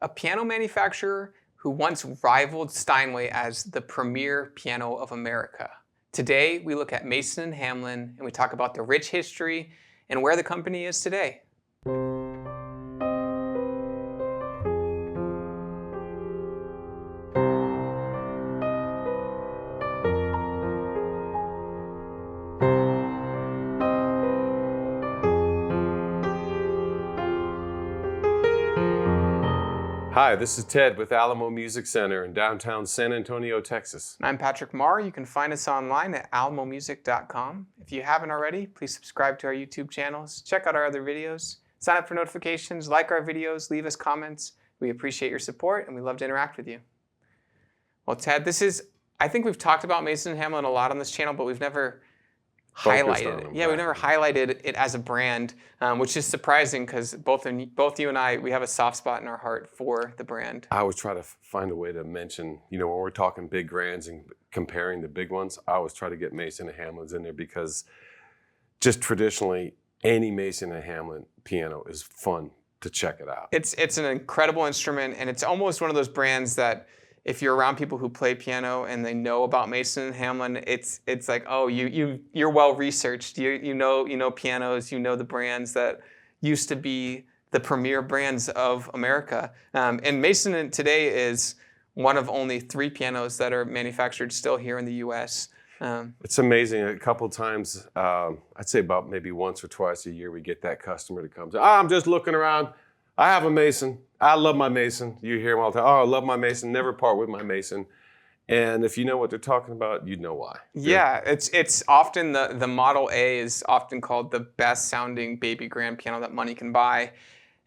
a piano manufacturer who once rivaled Steinway as the premier piano of America. Today, we look at Mason and Hamlin, and we talk about the rich history and where the company is today. Hi, this is Ted with Alamo Music Center in downtown San Antonio, Texas. I'm Patrick Marr. You can find us online at alamomusic.com. If you haven't already, please subscribe to our YouTube channels, check out our other videos, sign up for notifications, like our videos, leave us comments. We appreciate your support and we love to interact with you. Well, Ted, I think we've talked about Mason and Hamlin a lot on this channel, but we've never highlighted it. Yeah, we've never highlighted it as a brand, which is surprising because both you and I, we have a soft spot in our heart for the brand. I always try to find a way to mention, when we're talking big brands and comparing the big ones, I always try to get Mason and Hamlin's in there because just traditionally, any Mason and Hamlin piano is fun to check it out. It's an incredible instrument, and it's almost one of those brands that if you're around people who play piano and they know about Mason and Hamlin, it's like, oh, you're well researched. You know pianos, you know the brands that used to be the premier brands of America. And Mason today is one of only 3 pianos that are manufactured still here in the U.S. It's amazing. A couple of times, I'd say about maybe once or twice a year, we get that customer to come. I'm just looking around. I have a Mason. I love my Mason. You hear them all the time. Oh, I love my Mason. Never part with my Mason. And if you know what they're talking about, you know why. Yeah, it's often the Model A is often called the best sounding baby grand piano that money can buy.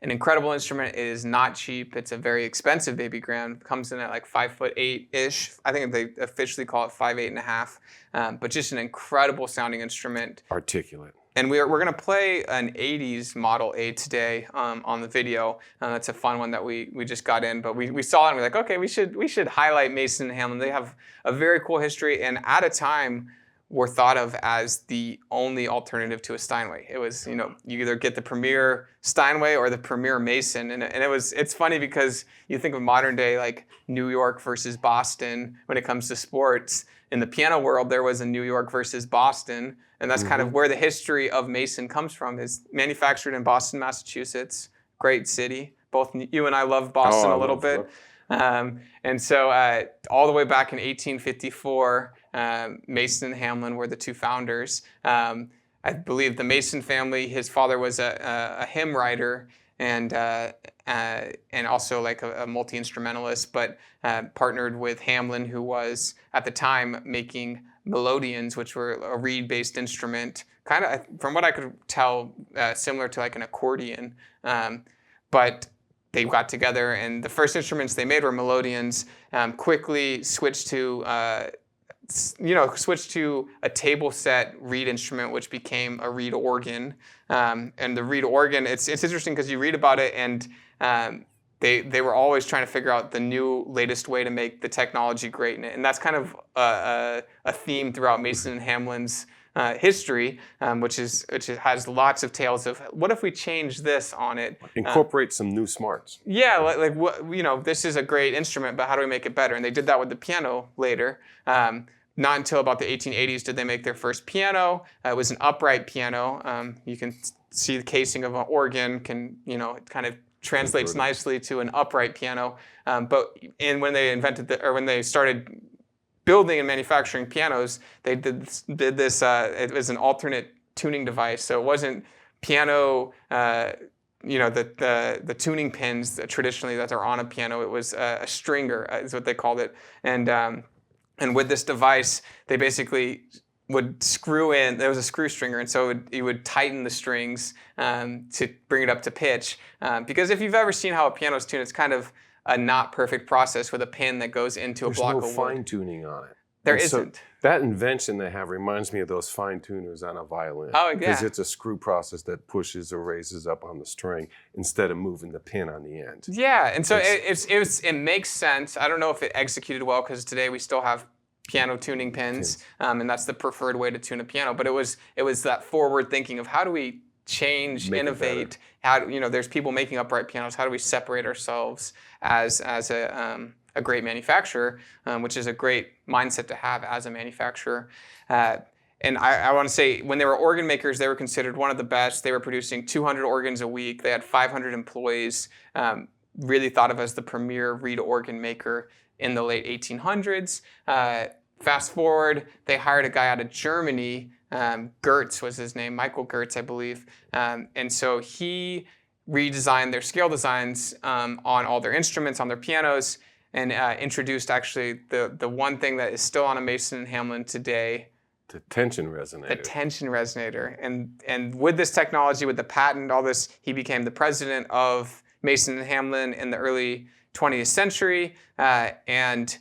An incredible instrument. It is not cheap. It's a very expensive baby grand. It comes in at like 5'8"-ish. I think they officially call it 5'8.5". But just an incredible sounding instrument. Articulate. And we're going to play an 80s Model A today on the video. That's a fun one that we just got in. But we saw it and we're like, okay, we should highlight Mason and Hamlin. They have a very cool history, and at a time were thought of as the only alternative to a Steinway. It was, you either get the premier Steinway or the premier Mason. And it's funny because you think of modern day like New York versus Boston when it comes to sports. In the piano world, there was a New York versus Boston. And that's kind of where the history of Mason comes from. It's manufactured in Boston, Massachusetts. Great city. Both you and I love Boston a little bit. And so all the way back in 1854, Mason and Hamlin were the 2 founders. I believe the Mason family, his father was a hymn writer and also like a multi-instrumentalist, but partnered with Hamlin, who was at the time making melodeons, which were a reed-based instrument, kind of, from what I could tell, similar to like an accordion. But they got together, and the first instruments they made were melodeons. Quickly switched to a table set reed instrument, which became a reed organ. And the reed organ, it's interesting because you read about it, and they were always trying to figure out the new, latest way to make the technology great. And that's kind of a theme throughout Mason and Hamlin's history, which has lots of tales of what if we change this on it. Incorporate some new smarts. Yeah, like this is a great instrument, but how do we make it better? And they did that with the piano later. Not until about the 1880s did they make their first piano. It was an upright piano. You can see the casing of an organ it kind of translates nicely to an upright piano. But when they started building and manufacturing pianos, they did this. It was an alternate tuning device, so it wasn't piano. The tuning pins traditionally that are on a piano. It was a stringer, is what they called it, and with this device, they basically would screw in. There was a screw stringer, and so you would tighten the strings to bring it up to pitch. Because if you've ever seen how a piano's tuned, it's kind of a not perfect process with a pin that goes into a block of wood. There's no fine tuning on it. There isn't. So that invention they have reminds me of those fine tuners on a violin. Oh, yeah. Because it's a screw process that pushes or raises up on the string instead of moving the pin on the end. Yeah, and so it makes sense. I don't know if it executed well because today we still have piano tuning pins, and that's the preferred way to tune a piano. But it was that forward thinking of how do we change, Make it innovate? How there's people making upright pianos. How do we separate ourselves as a great manufacturer, which is a great mindset to have as a manufacturer. And I want to say, when they were organ makers, they were considered one of the best. They were producing 200 organs a week. They had 500 employees. Really thought of as the premier reed organ maker in the late 1800s. Fast forward, they hired a guy out of Germany. Gertz was his name, Michael Gertz, I believe. And so he redesigned their scale designs on all their instruments, on their pianos, and introduced actually the one thing that is still on a Mason and Hamlin today. The tension resonator. The tension resonator. And with this technology, with the patent, all this, he became the president of Mason and Hamlin in the early 20th century, and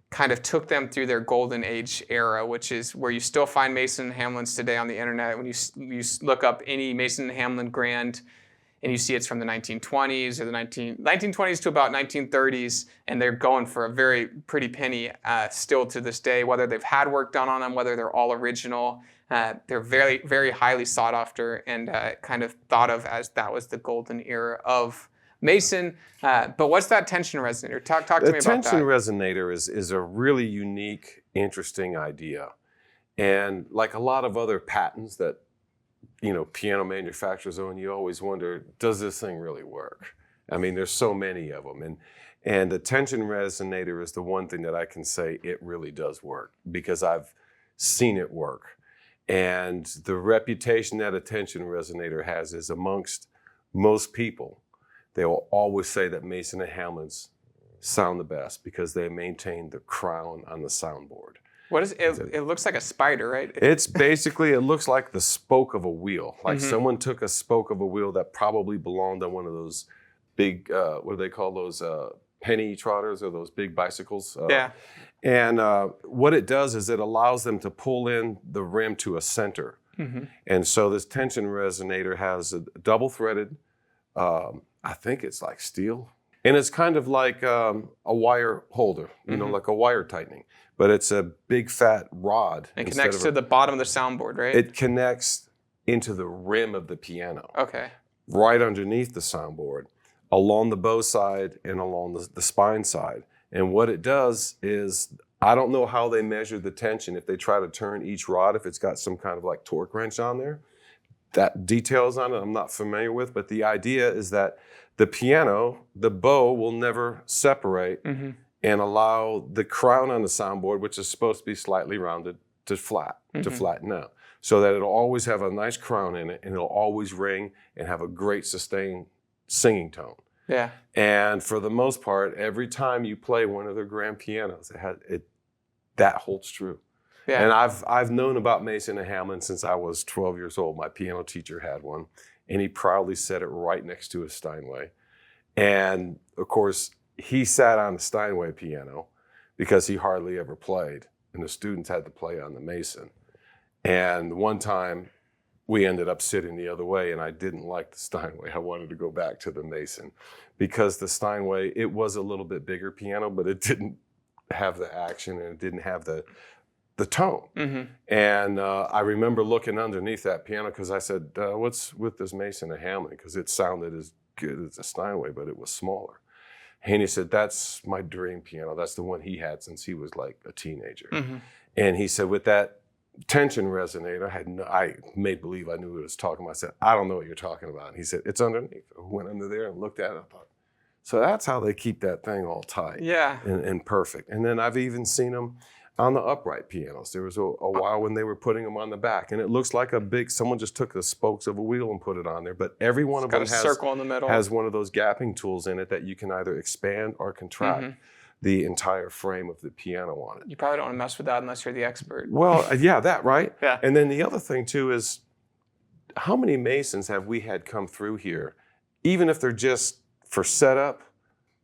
kind of took them through their golden age era, which is where you still find Mason and Hamlins today on the internet. When you look up any Mason and Hamlin grand, and you see it's from the 1920s or the 1920s to about 1930s, and they're going for a very pretty penny still to this day, whether they've had work done on them, whether they're all original. They're very, very highly sought after, and kind of thought of as that was the golden era of Mason. But what's that tension resonator? Talk to me about that. The tension resonator is a really unique, interesting idea. And like a lot of other patents that piano manufacturers own, you always wonder, does this thing really work? I mean, there's so many of them. And the tension resonator is the one thing that I can say it really does work, because I've seen it work. And the reputation that a tension resonator has is amongst most people. They will always say that Mason and Hamlin's sound the best because they maintain the crown on the soundboard. What is it? It looks like a spider, right? It's basically, it looks like the spoke of a wheel. Like someone took a spoke of a wheel that probably belonged on one of those big, what do they call those, penny trotters, or those big bicycles? Yeah. And what it does is it allows them to pull in the rim to a center. And so this tension resonator has a double-threaded, I think it's like steel. And it's kind of like a wire holder, like a wire tightening. But it's a big fat rod. It connects to the bottom of the soundboard, right? It connects into the rim of the piano. Okay. Right underneath the soundboard, along the bow side and along the spine side. And what it does is, I don't know how they measure the tension, if they try to turn each rod, if it's got some kind of like torque wrench on there. That details on it I'm not familiar with, but the idea is that the piano, the bow will never separate and allow the crown on the soundboard, which is supposed to be slightly rounded, to flatten out. So that it'll always have a nice crown in it, and it'll always ring and have a great sustained singing tone. Yeah. And for the most part, every time you play one of their grand pianos, that holds true. Yeah. And I've known about Mason and Hamlin since I was 12 years old. My piano teacher had one, and he proudly set it right next to his Steinway. And of course, he sat on the Steinway piano because he hardly ever played, and the students had to play on the Mason. And one time, we ended up sitting the other way, and I didn't like the Steinway. I wanted to go back to the Mason, because the Steinway, it was a little bit bigger piano, but it didn't have the action, and it didn't have the tone. And I remember looking underneath that piano, because I said, what's with this Mason and Hamlin? Because it sounded as good as a Steinway, but it was smaller. And he said, that's my dream piano. That's the one he had since he was like a teenager. And he said, with that tension resonator, I made believe I knew what he was talking about. I said, I don't know what you're talking about. And he said, it's underneath. I went under there and looked at it. I thought, so that's how they keep that thing all tight and perfect. And then I've even seen them on the upright pianos. There was a while when they were putting them on the back, and it looks like someone just took the spokes of a wheel and put it on there, but every one of them circle in the middle. has one of those gapping tools in it that you can either expand or contract the entire frame of the piano on it. You probably don't want to mess with that unless you're the expert. Well, yeah, that, right? Yeah. And then the other thing too is, how many Masons have we had come through here, even if they're just for setup,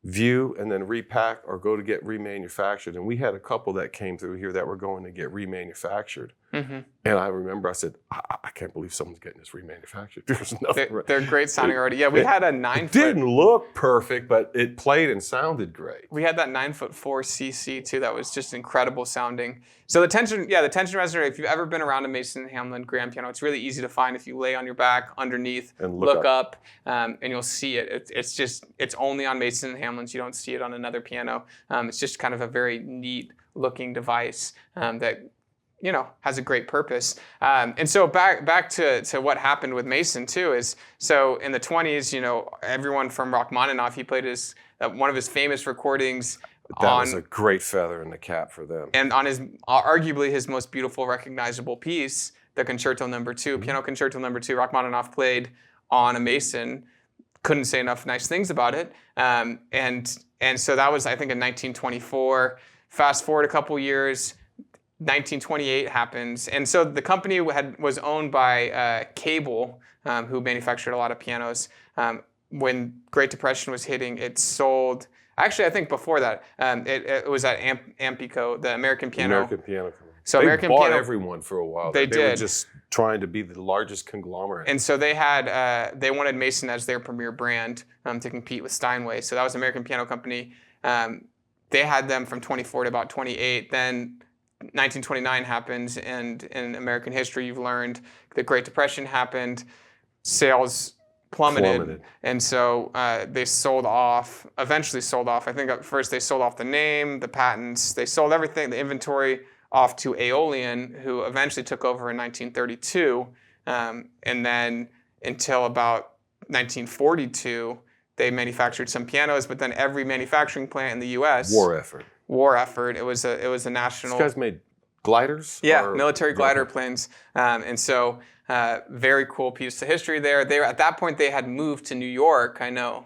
view, and then repack or go to get remanufactured? And we had a couple that came through here that were going to get remanufactured. Mm-hmm. And I remember I said, I can't believe someone's getting this remanufactured. There's nothing right. They're great sounding already. Yeah, we had a 9 It foot. didn't look perfect, but it played and sounded great. We had that 9'4" CC too. That was just incredible sounding. So the tension resonator. If you've ever been around a Mason Hamlin grand piano, it's really easy to find. If you lay on your back underneath, And look up, and you'll see it. It's only on Mason and Hamlin's. You don't see it on another piano. It's just kind of a very neat looking device that has a great purpose. And so back to what happened with Mason too is, so in the 20s, everyone from Rachmaninoff, he played one of his famous recordings. That was a great feather in the cap for them. And on arguably his most beautiful, recognizable piece, the Concerto No. 2, Piano Concerto No. 2, Rachmaninoff played on a Mason. Couldn't say enough nice things about it. And so that was, I think, in 1924. Fast forward a couple years, 1928 happens. And so the company was owned by Cable, who manufactured a lot of pianos. When Great Depression was hitting, it sold. Actually, I think before that, it was at Ampico, the American Piano. American Piano Company. So they American bought Piano, everyone for a while. They were did. just trying to be the largest conglomerate. And so they wanted Mason as their premier brand to compete with Steinway. So that was American Piano Company. They had them from 24 to about 28. Then 1929 happens, and in American history, you've learned the Great Depression happened. Sales plummeted. And so they eventually sold off. I think at first they sold off the name, the patents, they sold everything, the inventory off to Aeolian, who eventually took over in 1932. And then until about 1942, they manufactured some pianos, but then every manufacturing plant in the U.S. War effort. It was a national. These guys made gliders? Yeah, military glider planes. And so very cool piece of history there. At that point, they had moved to New York. I know,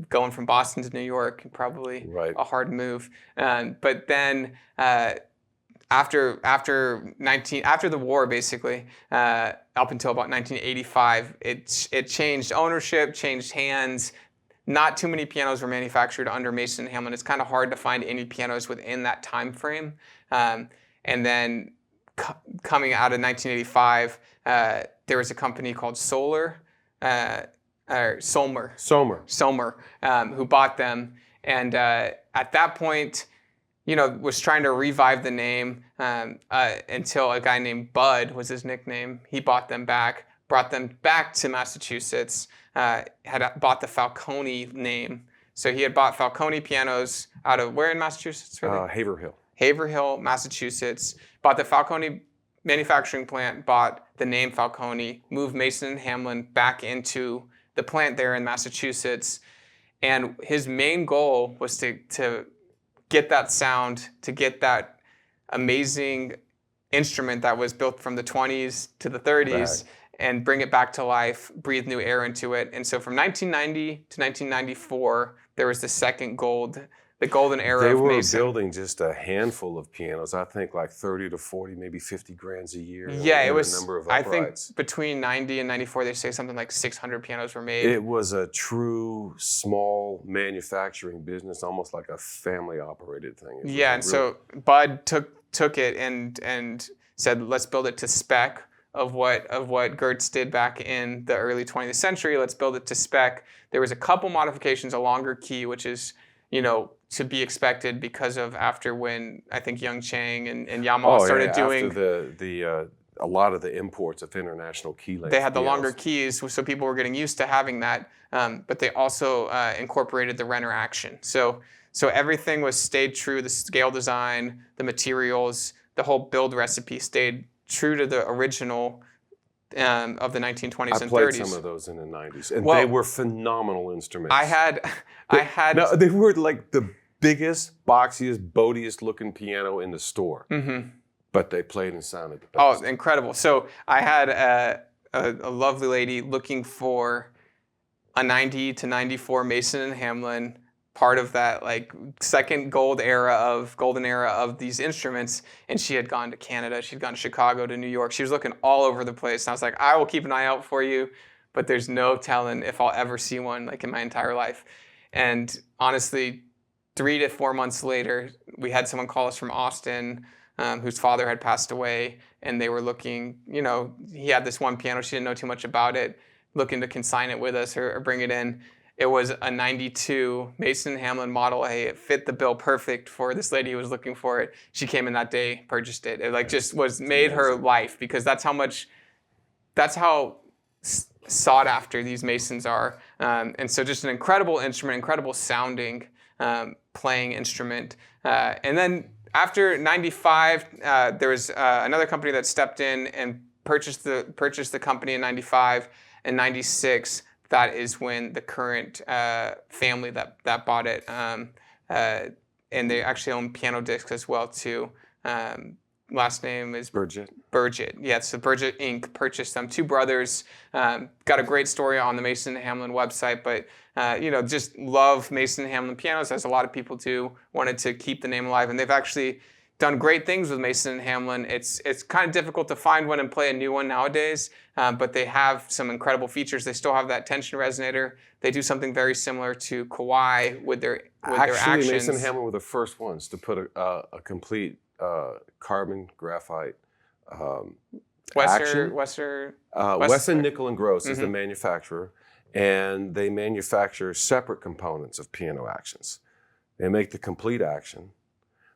going from Boston to New York, probably a hard move. But then after the war, basically, up until about 1985, it changed ownership, changed hands. Not too many pianos were manufactured under Mason and Hamlin. It's kind of hard to find any pianos within that time frame. And then coming out of 1985, there was a company called Solmer, who bought them. And at that point, was trying to revive the name until a guy named Bud was his nickname. He bought them back, brought them back to Massachusetts, had bought the Falcone name. So he had bought Falcone pianos out of where in Massachusetts? Really? Haverhill, Massachusetts. Bought the Falcone manufacturing plant, bought the name Falcone, moved Mason and Hamlin back into the plant there in Massachusetts. And his main goal was to get that sound, to get that amazing instrument that was built from the 20s to the 30s and bring it back to life, breathe new air into it. And so from 1990 to 1994, there was the golden era of Mason. They were building just a handful of pianos. I think like 30 to 40, maybe 50 grands a year. Yeah, it was. A number of I uprights. think between 90 and 94, they say something like 600 pianos were made. It was a true small manufacturing business, almost like a family-operated thing. So Bud took it and said, let's build it to spec of what Gertz did back in the early 20th century. Let's build it to spec. There was a couple modifications, a longer key, which is to be expected because of after when I think Young Chang and Yamaha started doing after a lot of the imports of international key length. They had the longer keys, so people were getting used to having that. But they also incorporated the Renner action. So everything stayed true. The scale design, the materials, the whole build recipe stayed true to the original of the 1920s and 30s. I played some of those in the 90s, and they were phenomenal instruments. I had. No, they were like the biggest, boxiest, boatiest looking piano in the store. Mm-hmm. But they played and sounded the best. Oh, incredible! So I had a lovely lady looking for a 90 to 94 Mason and Hamlin, part of that second golden era of these instruments, and she had gone to Canada, she'd gone to Chicago, to New York. She was looking all over the place, and I was like, I will keep an eye out for you, but there's no telling if I'll ever see one in my entire life. And honestly, 3 to 4 months later, we had someone call us from Austin, whose father had passed away, and they were looking, he had this one piano, she didn't know too much about it, looking to consign it with us or bring it in. It was a 92 Mason Hamlin Model A. It fit the bill perfect for this lady who was looking for it. She came in that day, purchased it. It just was made her life, because that's how sought after these Masons are. And so just an incredible instrument, incredible sounding, playing instrument. And then after 95, there was another company that stepped in and purchased the company in 95. And 96, that is when the current family that bought it, and they actually own Piano Discs as well too. Last name is Burgett. Burgett, yeah. So Burgett Inc. purchased them. Two brothers. Got a great story on the Mason Hamlin website, but just love Mason Hamlin pianos, as a lot of people do. Wanted to keep the name alive, and they've actually done great things with Mason Hamlin. It's kind of difficult to find one and play a new one nowadays, but they have some incredible features. They still have that tension resonator. They do something very similar to Kawai with their actions. Actually, Mason Hamlin were the first ones to put a complete carbon graphite action. Wesson Nickel and Gross is the manufacturer, and they manufacture separate components of piano actions. They make the complete action.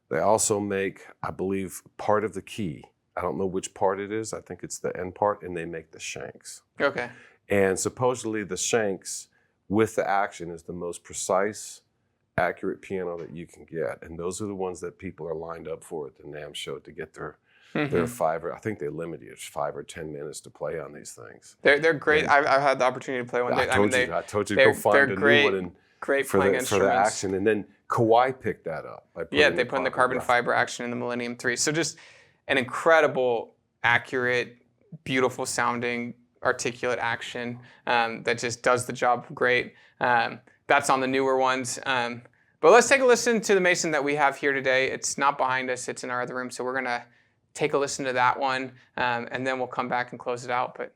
They also make, I believe, part of the key. I don't know which part it is. I think it's the end part, and they make the shanks. Okay. And supposedly the shanks with the action is the most precise, accurate piano that you can get. And those are the ones that people are lined up for at the NAMM show to get their 5 or, I think they limit you to 5 or 10 minutes to play on these things. They're great. I've had the opportunity to play one. I told you to go find a new one for the action. And then Kawai picked that up. They put in the carbon fiber action in the Millennium 3. So just an incredible, accurate, beautiful sounding, articulate action that just does the job great. That's on the newer ones. But let's take a listen to the Mason that we have here today. It's not behind us, it's in our other room. So we're gonna take a listen to that one, and then we'll come back and close it out. But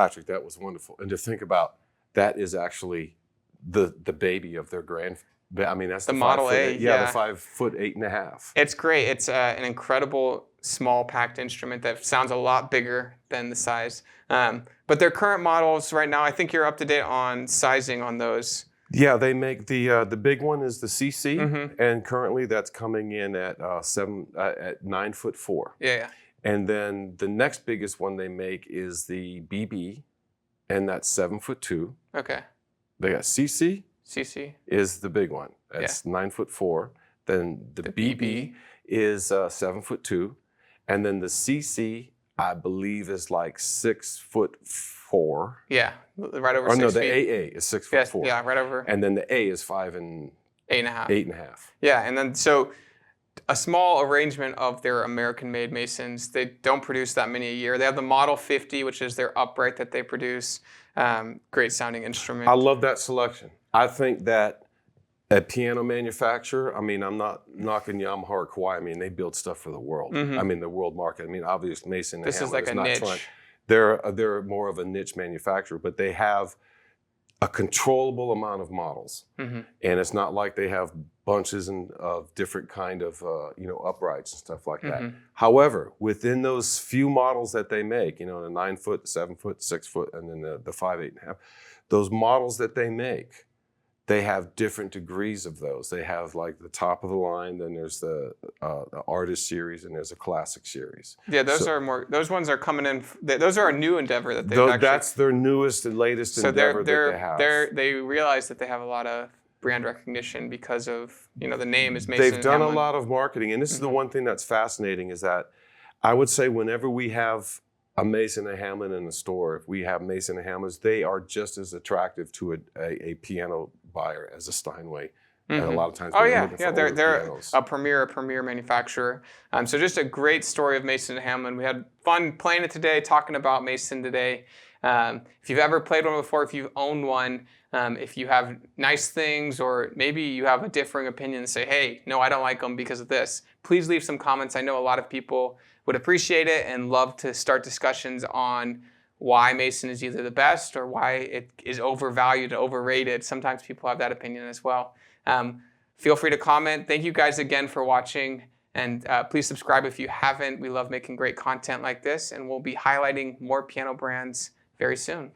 Patrick, that was wonderful. And to think about, that is actually the baby of their I mean, that's the Model A. Yeah, the 5'8.5". It's great. It's an incredible small packed instrument that sounds a lot bigger than the size. But their current models right now, I think you're up to date on sizing on those. Yeah, they make the big one is the CC, Mm-hmm. and currently that's coming in at 9'4". Yeah. And then the next biggest one they make is the BB, and that's 7'2". Okay. They got CC CC. is the big one. That's 9'4". Then the BB is 7'2", and then the CC I believe is like 6'4". Yeah, right over 6 Oh no, feet. the AA is 6'4". Yeah, right over And then the A is 5'8.5". 8.5. Yeah, and then so a small arrangement of their American-made Masons. They don't produce that many a year. They have the Model 50, which is their upright that they produce. Great sounding instrument. I love that selection. I think that a piano manufacturer, I mean, I'm not knocking Yamaha or Kawai. I mean, they build stuff for the world. Mm-hmm. I mean, the world market. I mean, obviously, Mason and This Hamlin is like a not niche. They're more of a niche manufacturer, but they have a controllable amount of models, Mm-hmm. and it's not like they have bunches of different kind of uprights and stuff like that. Mm-hmm. However, within those few models that they make, the 9 foot, 7 foot, 6 foot, and then the 5'8.5", those models that they make, they have different degrees of those. They have like the top of the line, then there's the artist series, and there's a classic series. Yeah, those are more. Those ones are coming in. Those are a new endeavor that they've actually. That's their newest and latest endeavor that they have. They realize that they have a lot of brand recognition because of the name is Mason. They've done Hamlin. a lot of marketing, and this is the one thing that's fascinating is that I would say whenever we have a Mason and Hamlin in the store, if we have Mason and Hamlins, they are just as attractive to a piano buyer as a Steinway. Mm-hmm. And a lot of times, they're pianos. a premier manufacturer. So just a great story of Mason and Hamlin. We had fun playing it today, talking about Mason today. If you've ever played one before, if you've owned one, if you have nice things, or maybe you have a differing opinion and say, hey, no, I don't like them because of this, please leave some comments. I know a lot of people would appreciate it and love to start discussions on why Mason is either the best or why it is overvalued, overrated. Sometimes people have that opinion as well. Feel free to comment. Thank you guys again for watching, and please subscribe if you haven't. We love making great content like this, and we'll be highlighting more piano brands very soon.